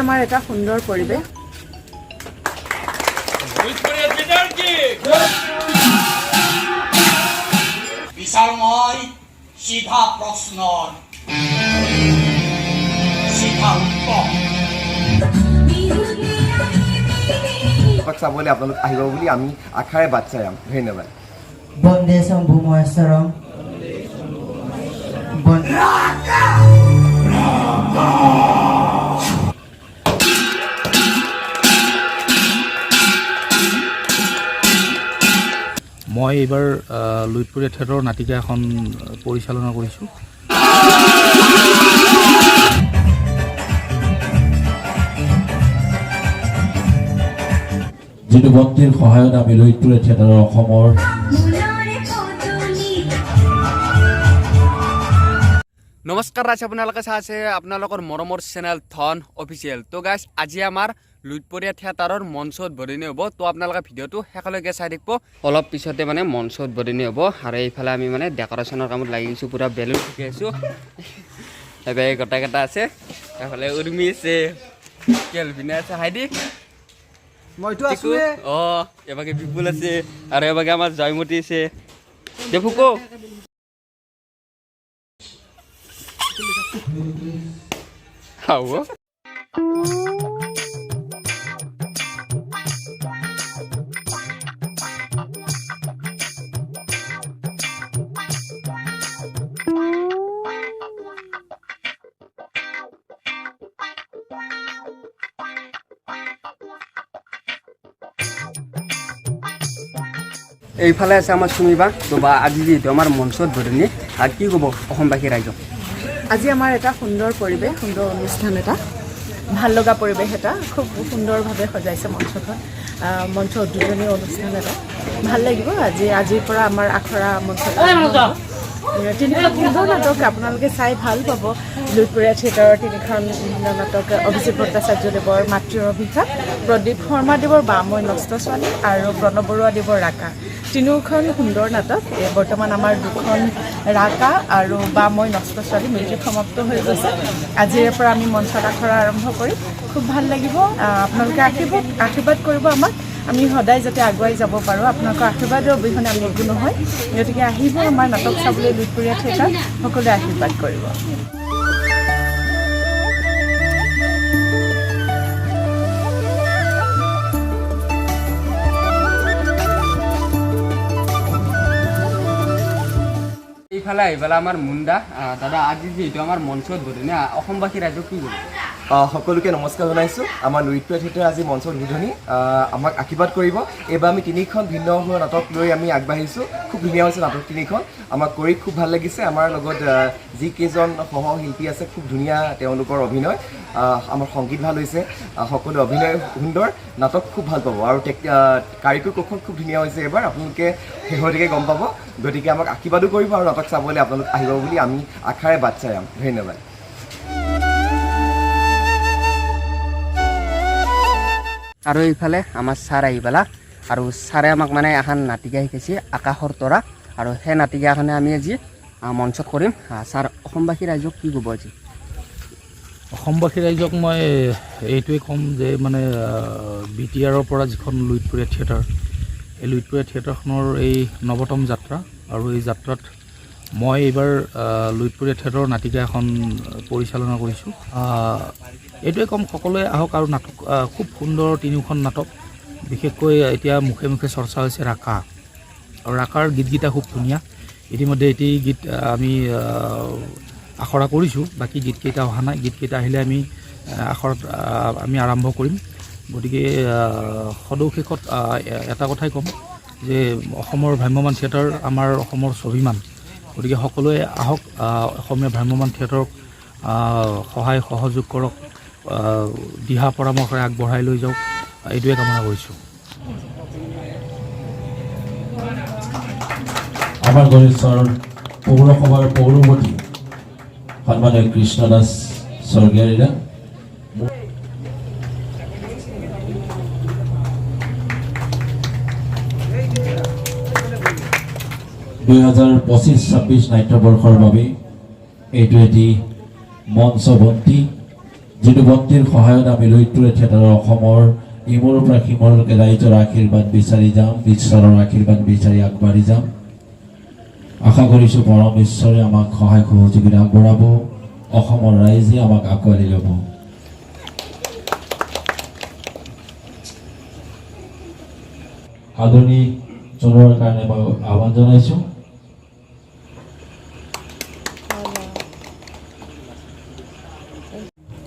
আমাৰ এটা সুন্দৰ পৰিৱেশ। বিচাৰময় সিধা প্ৰশ্নৰ সিধা উত্তৰ চাবলৈ আপোনালোক আহিব বুলি আমি আশাৰে বাট চাই যাম। ধন্যবাদ। বন্দে শম্ভু মহেশ্বৰম। মই এইবাৰ লুইতপুৰীয়া থিয়েটাৰৰ নাটিকা এখন পৰিচালনা কৰিছোঁ। যিটো বন্তিৰ সহায়ত আমি লুইতপুৰীয়া থিয়েটাৰৰ অসমৰ নমস্কাৰ ৰাইজ, আপোনালোকে চাই আছে আপোনালোকৰ মৰমৰ চেনেল ধন অফিচিয়েল। তো গাইজ, আজি আমাৰ লুইতপুৰীয়া থিয়েটাৰৰ মঞ্চ উদ্বোধনী হ'ব। তো আপোনালোকে ভিডিঅ'টো শেষলৈকে চাই থাকিব। অলপ পিছতে মানে মঞ্চ উদ্বোধনী হ'ব আৰু এইফালে আমি মানে ডেকৰেশ্যনৰ কামত লাগি গৈছোঁ। পূৰা বেলুন ফুকি আছোঁ। এইফালে গোটেইকেইটা আছে, এইফালে উৰ্মি আছে, কেলভিনে আছে, হাইদি মইতো আছোঁ। অঁ, এবাকে বিপুল আছে আৰু এবাকে আমাৰ জয়মতী আছে। দে ফুকো হ'ব। এইফালে আছে আমাৰ চুমিবা। তো বা আজি যিহেতু আমাৰ মঞ্চত উদ্বোধনী, আৰু কি ক'ব অসমবাসী ৰাইজক? আজি আমাৰ এটা সুন্দৰ পৰিৱেশ, সুন্দৰ অনুষ্ঠান এটা, ভাল লগা পৰিৱেশ এটা, খুব সুন্দৰভাৱে সজাইছে মঞ্চখন। মঞ্চ উদ্বোধনী অনুষ্ঠান এটা ভাল লাগিব। আজিৰ পৰা আমাৰ আখৰা মঞ্চত তিনিখন সুন্দৰ নাটক আপোনালোকে চাই ভাল পাব। লুইতপুৰীয়া থিয়েটাৰৰ তিনিখন নাটক, অভিজিত ভট্টাচাৰ্যদেৱৰ মাতৃৰ অভিশাপ, প্ৰদীপ শৰ্মাদেৱৰ বা মই নষ্ট ছোৱালী আৰু প্ৰণৱ বৰুৱাদেৱৰ ৰাকা, তিনিওখন সুন্দৰ নাটক। বৰ্তমান আমাৰ দুখন ৰাকা আৰু বা মই নষ্ট ছোৱালী মিউজিক সমাপ্ত হৈ গৈছে। আজিৰে পৰা আমি মঞ্চত আখৰা আৰম্ভ কৰিম। খুব ভাল লাগিব। আপোনালোকে আশীৰ্বাদ কৰিব আমাক, আমি সদায় যাতে আগুৱাই যাব পাৰোঁ। আপোনালোকৰ আশীৰ্বাদৰ অবিহনে আমি একো নহয়। গতিকে আহিব আমাৰ নাটক চাবলৈ লুইতপুৰীয়া থিয়েটাৰ, সকলোৱে আশীৰ্বাদ কৰিব। এইফালে আহি পেলাই আমাৰ মুণ্ডা দাদা, আজি যিহেতু আমাৰ মঞ্চ উদ্বোধনী, অসমবাসী ৰাইজক কি ক'ব? সকলোকে নমস্কাৰ জনাইছোঁ। আমাৰ লুইতপুৰীয়া থিয়েটাৰ আজি মঞ্চ উদ্বোধনী, আমাক আশীৰ্বাদ কৰিব। এইবাৰ আমি তিনিখন ভিন্ন ভিন্ন নাটক লৈ আমি আগবাঢ়িছোঁ। খুব ধুনীয়া হৈছে নাটক তিনিখন, আমাক কৰি খুব ভাল লাগিছে। আমাৰ লগত যিকেইজন সহশিল্পী আছে, খুব ধুনীয়া তেওঁলোকৰ অভিনয়। আমাৰ সংগীত ভাল হৈছে, সকলো অভিনয় সুন্দৰ, নাটক খুব ভাল পাব। আৰু কাৰিকৰ কৌশল খুব ধুনীয়া হৈছে এইবাৰ, আপোনালোকে শেহতীয়াকৈ গম পাব। গতিকে আমাক আশীৰ্বাদো কৰিব আৰু নাটক চাবলৈ আপোনালোক আহিব বুলি আমি আশাৰে বাট চাই যাম। ধন্যবাদ। আৰু এইফালে আমাৰ ছাৰ আহি পেলা, আৰু ছাৰে আমাক মানে এখন নাটিকা শিকাইছে, আকাশৰ তৰা, আৰু সেই নাটিকাখনে আমি আজি মঞ্চত কৰিম। ছাৰ, অসমবাসী ৰাইজক কি ক'ব আজি? অসমবাসী ৰাইজক মই এইটোৱে ক'ম যে মানে BTRৰ পৰা যিখন লুইতপুৰীয়া থিয়েটাৰ, এই লুইতপুৰীয়া থিয়েটাৰখনৰ এই নৱতম যাত্ৰা, আৰু এই যাত্ৰাত মই এইবাৰ লুইতপুৰীয়া থিয়েটাৰৰ নাটিকা এখন পৰিচালনা কৰিছোঁ। এইটোৱে ক'ম, সকলোৱে আহক। আৰু নাটক খুব সুন্দৰ, তিনিওখন নাটক। বিশেষকৈ এতিয়া মুখে মুখে চৰ্চা হৈছে ৰাকা, আৰু ৰাকাৰ গীতকেইটা খুব ধুনীয়া। ইতিমধ্যে এটি গীত আমি আখৰা কৰিছোঁ, বাকী গীতকেইটা অহা নাই। গীতকেইটা আহিলে আমি আখৰাত আমি আৰম্ভ কৰিম। গতিকে সদৌশেষত এটা কথাই ক'ম যে অসমৰ ভ্ৰাম্যমাণ থিয়েটাৰ আমাৰ অসমৰ স্বাভিমান। গতিকে সকলোৱে আহক, অসমীয়া ভ্ৰাম্যমাণ থিয়েটাৰক সহায় সহযোগ কৰক, দিহা পৰামৰ্শৰে আগবঢ়াই লৈ যাওক, এইটোৱে কামনা কৰিছোঁ। আমাৰ গণেশৰ পৌৰসভাৰ পৌৰপতি সন্মানীয় কৃষ্ণ দাস স্বৰ্গীয়াৰীৰা, 2025-26 নাট্যবৰ্ষৰ বাবে এইটো এটি মঞ্চবন্তী যিটো বন্তিৰ সহায়ত আমি লুইতপুৰীয়া থিয়েটাৰৰ অসমৰ ইমূৰৰ পৰা সিমূৰলৈকে ৰাইজৰ আশীৰ্বাদ বিচাৰি যাম, ঈশ্বৰৰ আশীৰ্বাদ বিচাৰি আগবাঢ়ি যাম। আশা কৰিছোঁ পৰম ঈশ্বৰে আমাক সহায় সহযোগিতা আগবঢ়াব, অসমৰ ৰাইজে আমাক আঁকোৱালি ল'ব। আদৰণি জনোৱাৰ কাৰণে মই আহ্বান জনাইছোঁ।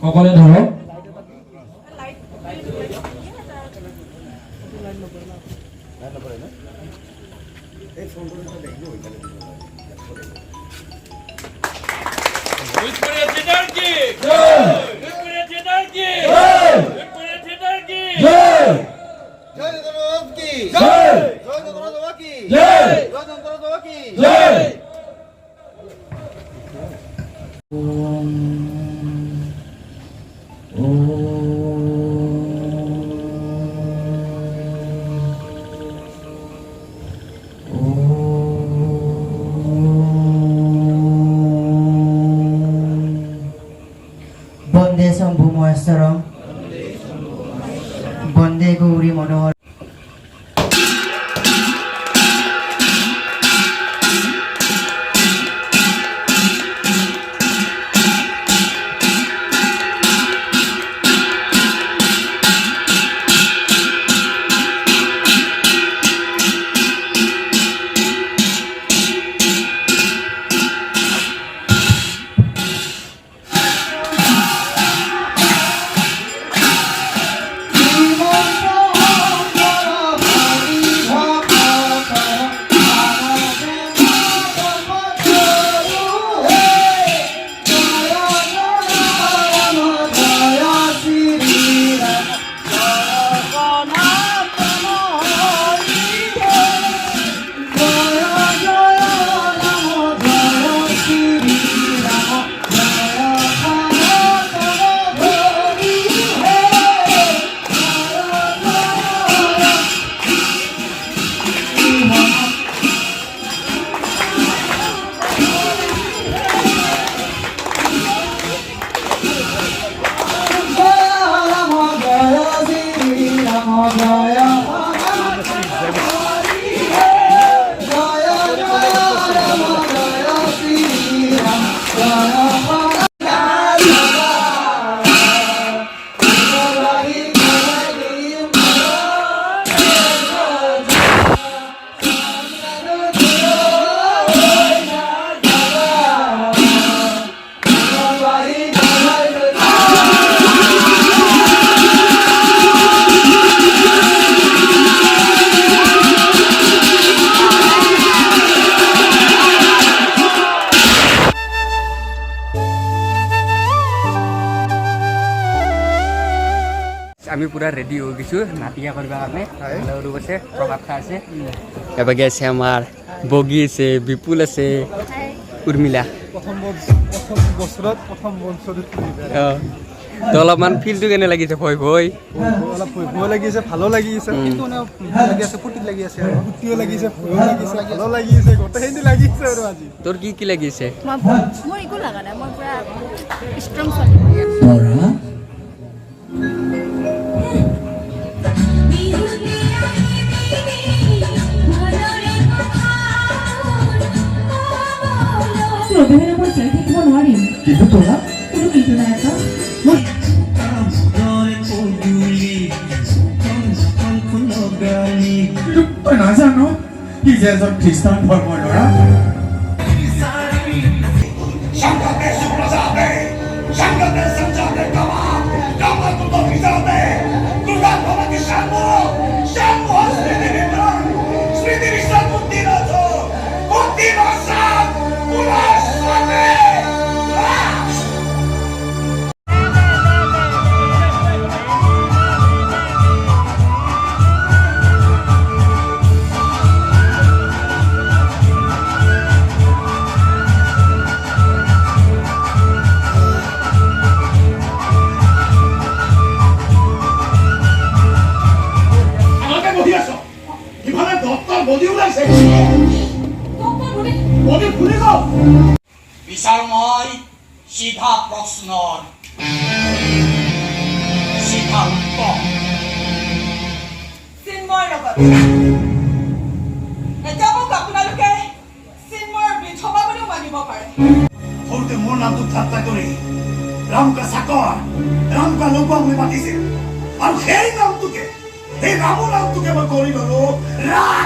সকলোৱে ধৰক। বন্দে শম্ভু মহেশ্বৰম বন্দে গৌৰী মনোহৰ আমি পুৰা ৰেডি হয়ে গেছো নাটিয়া কৰবাৰ কাৰণে আৰু আছে প্ৰভাত খা আছে এবাগে আছে আমাৰ বগী আছে বিপুল আছে উৰ্মিলা প্ৰথম বছৰত তো অলপমান ফিলটো কেনে লাগিছে ভয় ভয় অলপ ভয় লাগিছে ভালো লাগিছে কিন্তু লাগি আছে ফুৰ্তি লাগি আছে আৰু ফুৰ্তিও লাগিছে ভয়ো লাগিছে ভালো লাগিছে গোটেইখিনি লাগিছে আৰু আজি তোৰ কি কি লাগিছে মোৰ একো লগা নাই মই পুৰা ষ্ট্ৰং ছোৱালী অভিনয় মই চাই থাকিব নোৱাৰিম কিন্তু তোলা কোনো কিন্তু নাই এটা তই নাজানো কি যে এজন খ্ৰীষ্টান ধৰ্মৰ ল'ৰা বিশালময় সিধা প্ৰশ্ন এতিয়া মোক আপোনালোকে চিন্ময়ৰ বিধৱা বুলিও মানিব পাৰে। সৰুতে মোৰ নামটো ঠাট্টা কৰি ৰামকা চাকৰ ৰামকা লগোৱা বুলি মাতিছিল আৰু সেই নামটোকে সেই ৰামৰ নামটোকে মই কৰি ললো ৰাম